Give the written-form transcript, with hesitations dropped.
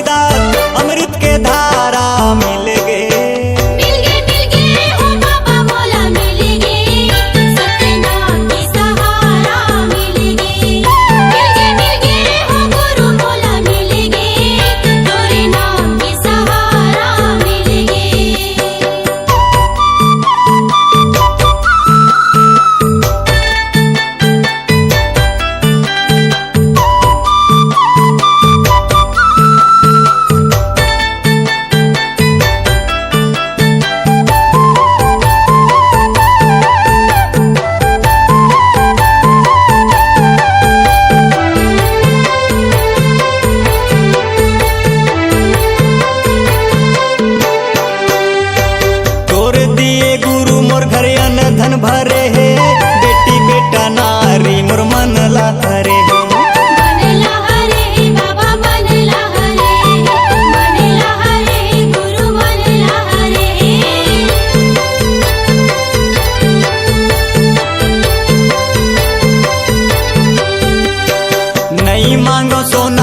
तुलसीदास अमृत के धारा मिल गए। मिल गए हो बाबा भोला मिल गए, सत्यनाम के सहारा मिल गए। मिल गए हो गुरु भोला मिल गए, तोरे नाम के सहारा मिल गए। तोर दिए गुरु मोर घर अन्न धन भरे है, बेटी बेटा नारी मोर मन ला हरे है। बनला हरे बाबा बनला हरे, बनला हरे गुरु बनला हरे। नहीं मांगो सोना